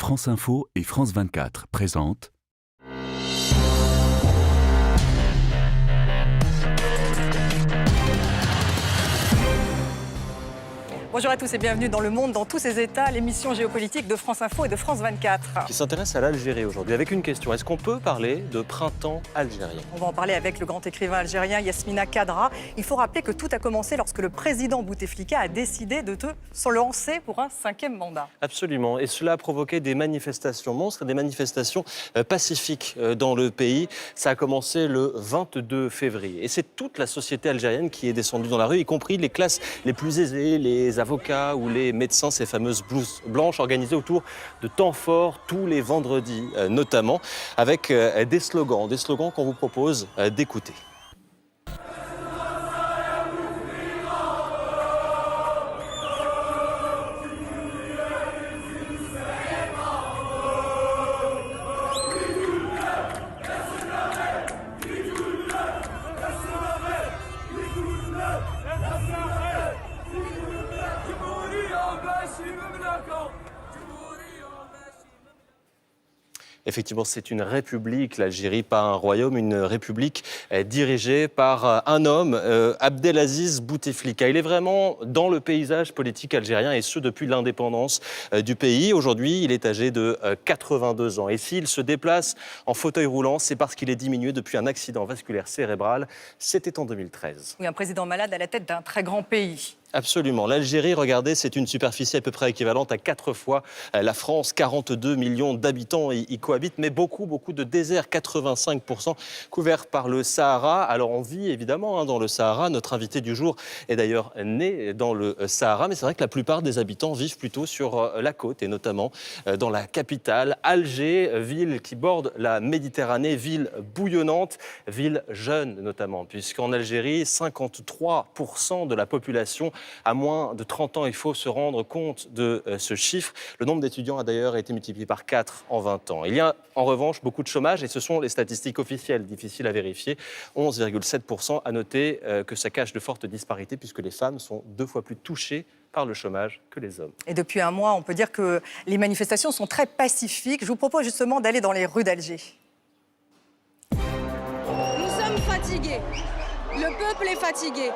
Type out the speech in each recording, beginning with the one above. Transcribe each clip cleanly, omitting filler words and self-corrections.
France Info et France 24 présentent Bonjour à tous et bienvenue dans Le Monde dans tous ses états, l'émission géopolitique de France Info et de France 24. Qui s'intéresse à l'Algérie aujourd'hui avec une question. Est-ce qu'on peut parler de printemps algérien? On va en parler avec le grand écrivain algérien Yasmina Khadra. Il faut rappeler que tout a commencé lorsque le président Bouteflika a décidé de se lancer pour un 5e mandat. Absolument. Et cela a provoqué des manifestations monstres, des manifestations pacifiques dans le pays. Ça a commencé le 22 février. Et c'est toute la société algérienne qui est descendue dans la rue, y compris les classes les plus aisées, les avocats ou les médecins, ces fameuses blouses blanches organisées autour de temps forts tous les vendredis notamment, avec des slogans qu'on vous propose d'écouter. Effectivement, c'est une république, l'Algérie, pas un royaume, une république dirigée par un homme, Abdelaziz Bouteflika. Il est vraiment dans le paysage politique algérien et ce depuis l'indépendance du pays. Aujourd'hui, il est âgé de 82 ans. Et s'il se déplace en fauteuil roulant, c'est parce qu'il est diminué depuis un accident vasculaire cérébral. C'était en 2013. Oui, un président malade à la tête d'un très grand pays. Absolument. L'Algérie, regardez, c'est une superficie à peu près équivalente à 4 fois la France. 42 millions d'habitants y cohabitent, mais beaucoup de déserts, 85% couverts par le Sahara. Alors on vit évidemment dans le Sahara. Notre invité du jour est d'ailleurs né dans le Sahara, mais c'est vrai que la plupart des habitants vivent plutôt sur la côte et notamment dans la capitale, Alger, ville qui borde la Méditerranée, ville bouillonnante, ville jeune notamment, puisqu'en Algérie, 53% de la population à moins de 30 ans. Il faut se rendre compte de ce chiffre. Le nombre d'étudiants a d'ailleurs été multiplié par 4 en 20 ans. Il y a en revanche beaucoup de chômage et ce sont les statistiques officielles, difficiles à vérifier. 11,7%. À noter que ça cache de fortes disparités puisque les femmes sont 2 fois plus touchées par le chômage que les hommes. Et depuis un mois, on peut dire que les manifestations sont très pacifiques. Je vous propose justement d'aller dans les rues d'Alger. Nous sommes fatigués. Le peuple est fatigué.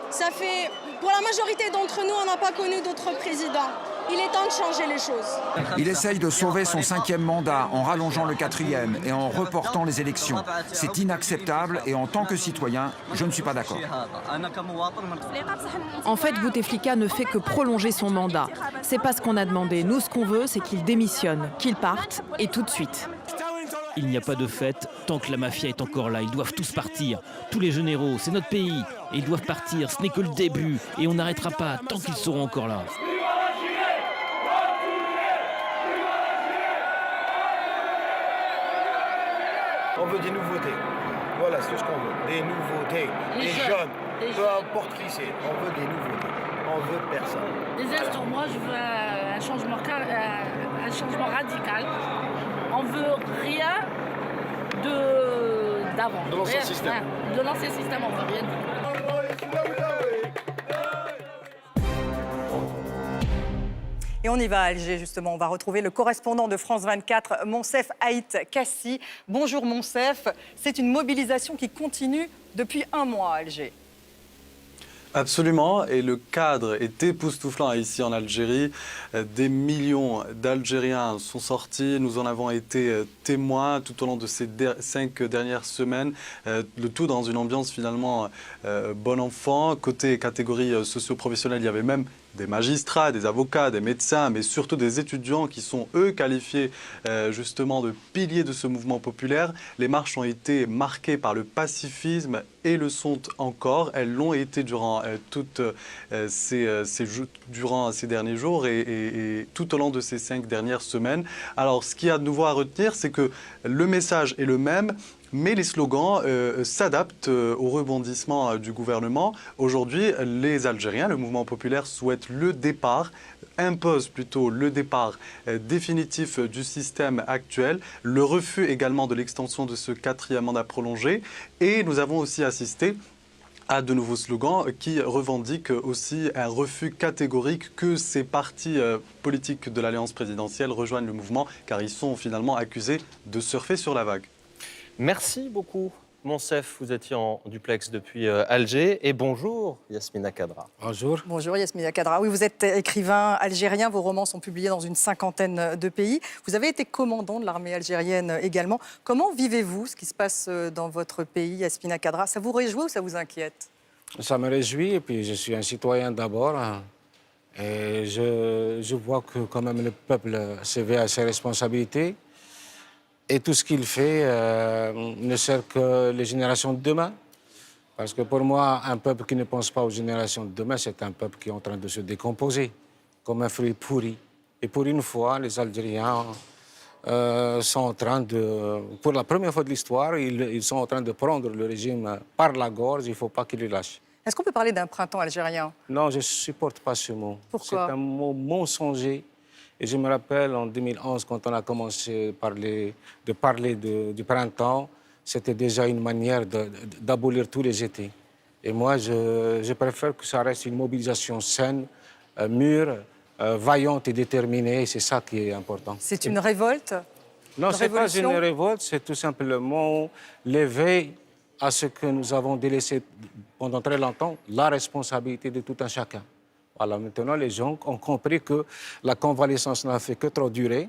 Ça fait, pour la majorité d'entre nous, on n'a pas connu d'autres présidents. Il est temps de changer les choses. Il essaye de sauver son 5e mandat en rallongeant le 4e et en reportant les élections. C'est inacceptable et en tant que citoyen, je ne suis pas d'accord. En fait, Bouteflika ne fait que prolonger son mandat. C'est pas ce qu'on a demandé. Nous, ce qu'on veut, c'est qu'il démissionne, qu'il parte et tout de suite. Il n'y a pas de fête tant que la mafia est encore là. Ils doivent tous partir. Tous les généraux, c'est notre pays. Et ils doivent partir. Ce n'est que le début. Et on n'arrêtera pas tant qu'ils seront encore là. On veut des nouveautés. Voilà, c'est tout ce qu'on veut. Des nouveautés. Des jeunes. Peu importe qui c'est. On veut des nouveautés. On veut personne. Désastre, moi je veux un changement radical. On veut rien d'avant. De l'ancien système. De l'ancien système, on veut rien. Et on y va à Alger, justement. On va retrouver le correspondant de France 24, Moncef Haït Kassi. Bonjour Moncef. C'est une mobilisation qui continue depuis un mois à Alger. Absolument, et le cadre est époustouflant ici en Algérie. Des millions d'Algériens sont sortis, nous en avons été témoins tout au long de ces 5 dernières semaines. Le tout dans une ambiance finalement bon enfant. Côté catégorie socio-professionnelle, il y avait même des magistrats, des avocats, des médecins, mais surtout des étudiants qui sont, eux, qualifiés justement de piliers de ce mouvement populaire. Les marches ont été marquées par le pacifisme et le sont encore. Elles l'ont été durant durant ces derniers jours et tout au long de ces 5 dernières semaines. Alors, ce qu'il y a de nouveau à retenir, c'est que le message est le même, mais les slogans s'adaptent au rebondissement du gouvernement. Aujourd'hui, les Algériens, le mouvement populaire, souhaitent le départ, impose plutôt le départ définitif du système actuel, le refus également de l'extension de ce 4e mandat prolongé. Et nous avons aussi assisté a de nouveaux slogans qui revendiquent aussi un refus catégorique que ces partis politiques de l'alliance présidentielle rejoignent le mouvement, car ils sont finalement accusés de surfer sur la vague. Merci beaucoup, Monsef. Vous étiez en duplex depuis Alger. Et bonjour, Yasmina Kadra. Bonjour. Bonjour Yasmina Kadra. Oui, vous êtes écrivain algérien, vos romans sont publiés dans une cinquantaine de pays. Vous avez été commandant de l'armée algérienne également. Comment vivez-vous ce qui se passe dans votre pays, Yasmina Kadra? Ça vous réjouit ou ça vous inquiète? Ça me réjouit, et puis je suis un citoyen d'abord. Et je vois que quand même le peuple s'éveille à ses responsabilités. Et tout ce qu'il fait ne sert que les générations de demain. Parce que pour moi, un peuple qui ne pense pas aux générations de demain, c'est un peuple qui est en train de se décomposer, comme un fruit pourri. Et pour une fois, les Algériens sont en train de... Pour la première fois de l'histoire, ils sont en train de prendre le régime par la gorge. Il ne faut pas qu'ils le lâchent. Est-ce qu'on peut parler d'un printemps algérien? Non, je ne supporte pas ce mot. Pourquoi? C'est un mot mensonger. Et je me rappelle en 2011, quand on a commencé de parler du printemps, c'était déjà une manière d'abolir tous les étés. Et moi, je préfère que ça reste une mobilisation saine, mûre, vaillante et déterminée. C'est ça qui est important. C'est une révolte? Non, ce n'est pas une révolution? révolte, c'est tout simplement l'éveil à ce que nous avons délaissé pendant très longtemps, la responsabilité de tout un chacun. Voilà, maintenant, les gens ont compris que la convalescence n'a fait que trop durer.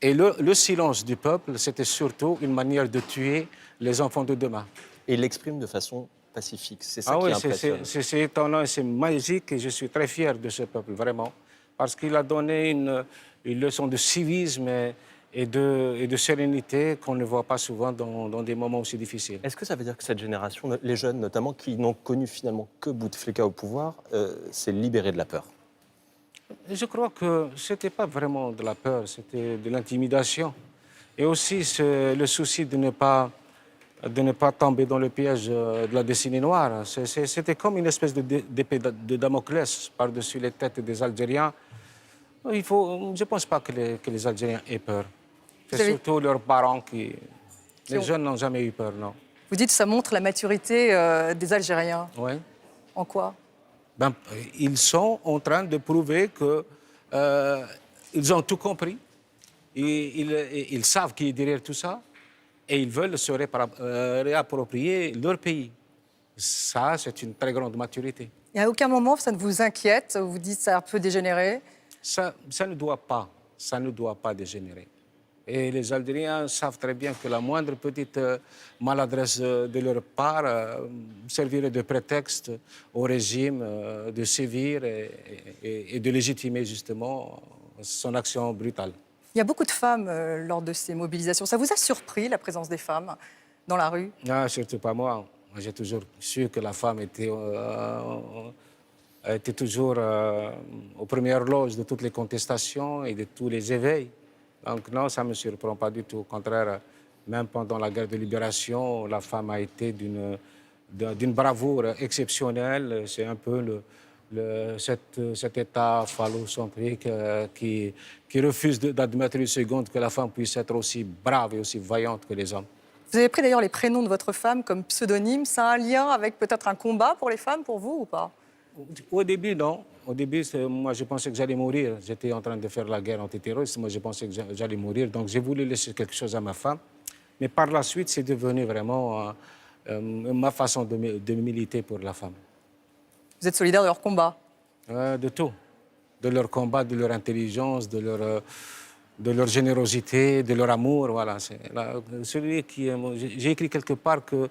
Et le silence du peuple, c'était surtout une manière de tuer les enfants de demain. Et il l'exprime de façon pacifique. C'est ça qui est impressionnant. C'est étonnant et c'est magique. Et je suis très fier de ce peuple, vraiment. Parce qu'il a donné une leçon de civisme et de sérénité qu'on ne voit pas souvent dans des moments aussi difficiles. Est-ce que ça veut dire que cette génération, les jeunes notamment, qui n'ont connu finalement que Bouteflika au pouvoir, s'est libérée de la peur? Je crois que ce n'était pas vraiment de la peur, c'était de l'intimidation. Et aussi le souci de ne pas tomber dans le piège de la décennie noire. C'était comme une espèce d'épée de Damoclès par-dessus les têtes des Algériens. Je ne pense pas que les Algériens aient peur. C'est surtout leurs parents qui... Les jeunes n'ont jamais eu peur, non. Vous dites que ça montre la maturité des Algériens. Oui. En quoi? Ils sont en train de prouver qu'ils ont tout compris. Ils savent qui est derrière tout ça. Et ils veulent se réapproprier leur pays. Ça, c'est une très grande maturité. Et à aucun moment, ça ne vous inquiète? Vous dites que ça a un peu dégénéré? Ça ne doit pas dégénérer. Et les Algériens savent très bien que la moindre petite maladresse de leur part servirait de prétexte au régime de sévir et de légitimer justement son action brutale. Il y a beaucoup de femmes lors de ces mobilisations. Ça vous a surpris, la présence des femmes dans la rue? Non, surtout pas moi. Moi, j'ai toujours su que la femme était toujours aux premières loges de toutes les contestations et de tous les éveils. Donc non, ça ne me surprend pas du tout. Au contraire, même pendant la guerre de libération, la femme a été d'une bravoure exceptionnelle. C'est un peu cet État phallocentrique qui refuse d'admettre une seconde que la femme puisse être aussi brave et aussi vaillante que les hommes. Vous avez pris d'ailleurs les prénoms de votre femme comme pseudonyme. Ça a un lien avec peut-être un combat pour les femmes, pour vous, ou pas? Au début, non. Au début, moi, je pensais que j'allais mourir. J'étais en train de faire la guerre antiterroriste. Moi, je pensais que j'allais mourir. Donc, j'ai voulu laisser quelque chose à ma femme. Mais par la suite, c'est devenu vraiment ma façon de militer pour la femme. Vous êtes solidaire de leur combat? De tout. De leur combat, de leur intelligence, de leur générosité, de leur amour. Voilà. J'ai écrit quelque part que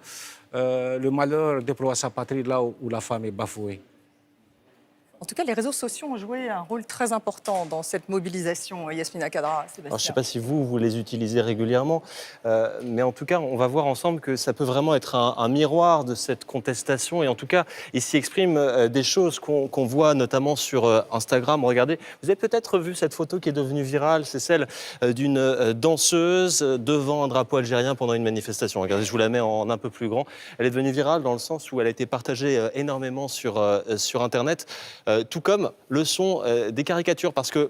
le malheur déploie sa patrie là où la femme est bafouée. En tout cas, les réseaux sociaux ont joué un rôle très important dans cette mobilisation, Yasmina Kadra. Sébastien. Alors, je ne sais pas si vous les utilisez régulièrement, mais en tout cas, on va voir ensemble que ça peut vraiment être un miroir de cette contestation. Et en tout cas, il s'y exprime des choses qu'on voit notamment sur Instagram. Regardez, vous avez peut-être vu cette photo qui est devenue virale. C'est celle d'une danseuse devant un drapeau algérien pendant une manifestation. Regardez, je vous la mets en un peu plus grand. Elle est devenue virale dans le sens où elle a été partagée énormément sur Internet. Tout comme le sont des caricatures, parce qu'il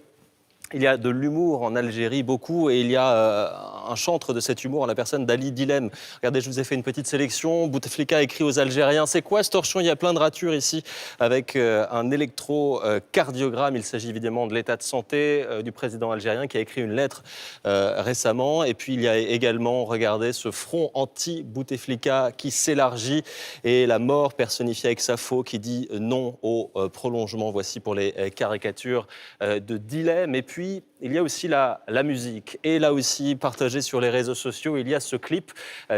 y a de l'humour en Algérie beaucoup, et il y a un chantre de cet humour en la personne d'Ali Dilem. Regardez, je vous ai fait une petite sélection. Bouteflika écrit aux Algériens. C'est quoi ce torchon? Il y a plein de ratures ici avec un électrocardiogramme. Il s'agit évidemment de l'état de santé du président algérien qui a écrit une lettre récemment. Et puis il y a également, regardez, ce front anti-Bouteflika qui s'élargit et la mort personnifiée avec Safo qui dit non au prolongement. Voici pour les caricatures de Dilem. Et puis, il y a aussi la musique. Et là aussi, partagé sur les réseaux sociaux, il y a ce clip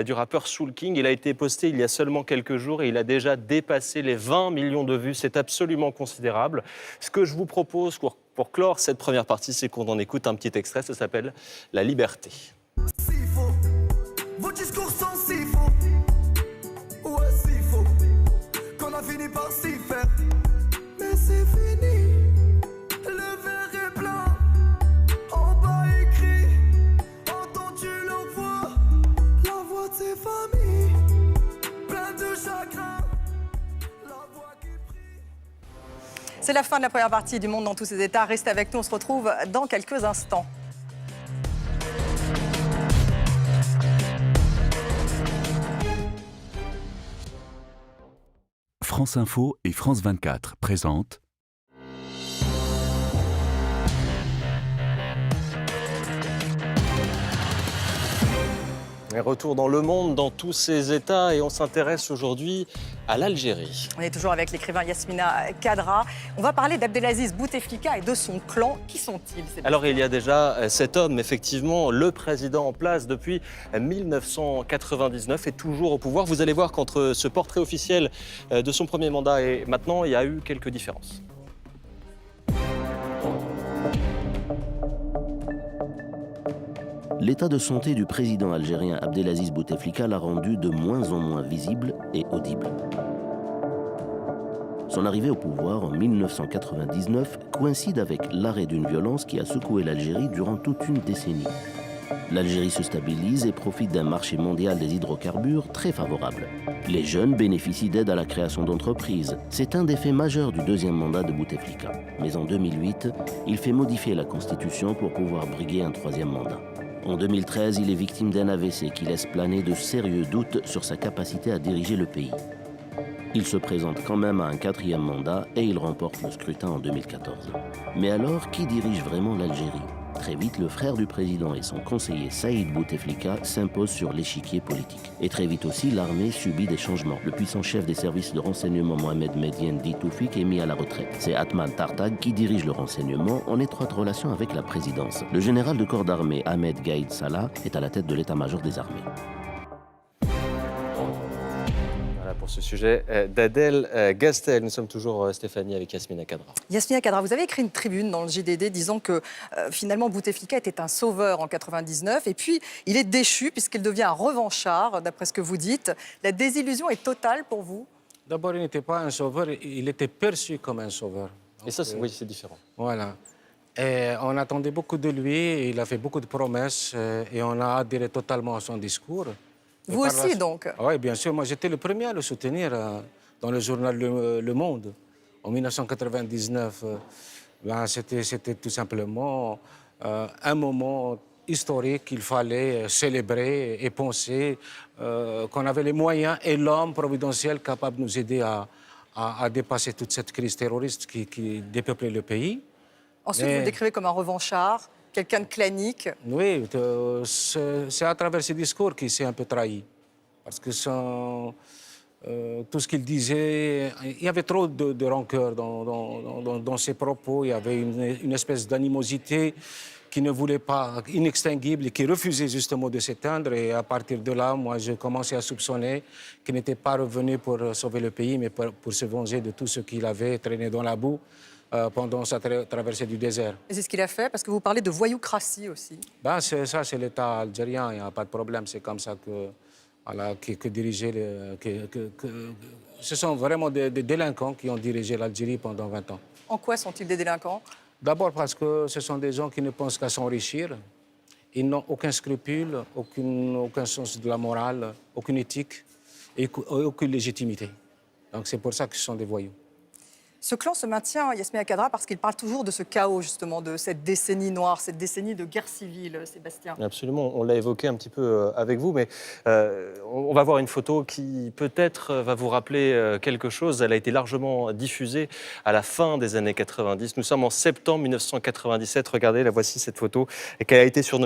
du rappeur Soul King. Il a été posté il y a seulement quelques jours et il a déjà dépassé les 20 millions de vues. C'est absolument considérable. Ce que je vous propose pour clore cette première partie, c'est qu'on en écoute un petit extrait. Ça s'appelle « La liberté ». Vos discours sont si faux. Ouais, si faux. Qu'on a fini par s'y faire. Mais c'est fini. Le verre est blanc. En bas écrit. Entends-tu la voix de ses familles. Plein de chagrin. La voix qui prie. C'est la fin de la première partie du Monde dans tous ses états. Restez avec nous, on se retrouve dans quelques instants. France Info et France 24 présentent Retour dans le monde, dans tous ces États, et on s'intéresse aujourd'hui à l'Algérie. On est toujours avec l'écrivain Yasmina Kadra. On va parler d'Abdelaziz Bouteflika et de son clan. Qui sont-ils? Alors il y a déjà cet homme, effectivement, le président en place depuis 1999 et toujours au pouvoir. Vous allez voir qu'entre ce portrait officiel de son premier mandat et maintenant, il y a eu quelques différences. L'état de santé du président algérien Abdelaziz Bouteflika l'a rendu de moins en moins visible et audible. Son arrivée au pouvoir en 1999 coïncide avec l'arrêt d'une violence qui a secoué l'Algérie durant toute une décennie. L'Algérie se stabilise et profite d'un marché mondial des hydrocarbures très favorable. Les jeunes bénéficient d'aide à la création d'entreprises. C'est un des faits majeurs du deuxième mandat de Bouteflika. Mais en 2008, il fait modifier la Constitution pour pouvoir briguer un troisième mandat. En 2013, il est victime d'un AVC qui laisse planer de sérieux doutes sur sa capacité à diriger le pays. Il se présente quand même à un quatrième mandat et il remporte le scrutin en 2014. Mais alors, qui dirige vraiment l'Algérie? Très vite, le frère du président et son conseiller Saïd Bouteflika s'imposent sur l'échiquier politique. Et très vite aussi, l'armée subit des changements. Le puissant chef des services de renseignement Mohamed Medien Di Toufik est mis à la retraite. C'est Atman Tartag qui dirige le renseignement en étroite relation avec la présidence. Le général de corps d'armée Ahmed Gaïd Salah est à la tête de l'état-major des armées. Pour ce sujet d'Adèle Gastel. Nous sommes toujours, Stéphanie, avec Yasmina Kadra. Yasmina Kadra, vous avez écrit une tribune dans le JDD disant que finalement Bouteflika était un sauveur en 99 et puis il est déchu puisqu'il devient un revanchard, d'après ce que vous dites. La désillusion est totale pour vous? D'abord, il n'était pas un sauveur, il était perçu comme un sauveur. Donc, et ça, oui, c'est différent. Voilà. Et on attendait beaucoup de lui, il a fait beaucoup de promesses et on a adhéré totalement à son discours. Vous aussi, donc? Oui, bien sûr. Moi, j'étais le premier à le soutenir dans le journal Le Monde. En 1999, c'était tout simplement un moment historique qu'il fallait célébrer et penser qu'on avait les moyens et l'homme providentiel capable de nous aider à dépasser toute cette crise terroriste qui dépeuplait le pays. Ensuite, vous le décrivez comme un revanchard, quelqu'un de clanique. Oui, c'est à travers ces discours qu'il s'est un peu trahi. Parce que tout ce qu'il disait, il y avait trop de rancœur dans ses propos. Il y avait une espèce d'animosité qui ne voulait pas, inextinguible, et qui refusait justement de s'éteindre. Et à partir de là, moi, je commençais à soupçonner qu'il n'était pas revenu pour sauver le pays, mais pour se venger de tout ce qu'il avait traîné dans la boue pendant sa traversée du désert. Et c'est ce qu'il a fait, parce que vous parlez de voyoucratie aussi. Ben, ça, c'est l'État algérien, il n'y a pas de problème. C'est comme ça que dirigeait ce sont vraiment des délinquants qui ont dirigé l'Algérie pendant 20 ans. En quoi sont-ils des délinquants? D'abord parce que ce sont des gens qui ne pensent qu'à s'enrichir. Ils n'ont aucun scrupule, aucun sens de la morale, aucune éthique et aucune légitimité. Donc c'est pour ça que ce sont des voyous. Ce clan se maintient, Yasmina Khadra, parce qu'il parle toujours de ce chaos, justement, de cette décennie noire, cette décennie de guerre civile, Sébastien. Absolument, on l'a évoqué un petit peu avec vous, mais on va voir une photo qui peut-être va vous rappeler quelque chose. Elle a été largement diffusée à la fin des années 90. Nous sommes en septembre 1997. Regardez, la voici cette photo, et qu'elle a été surnommée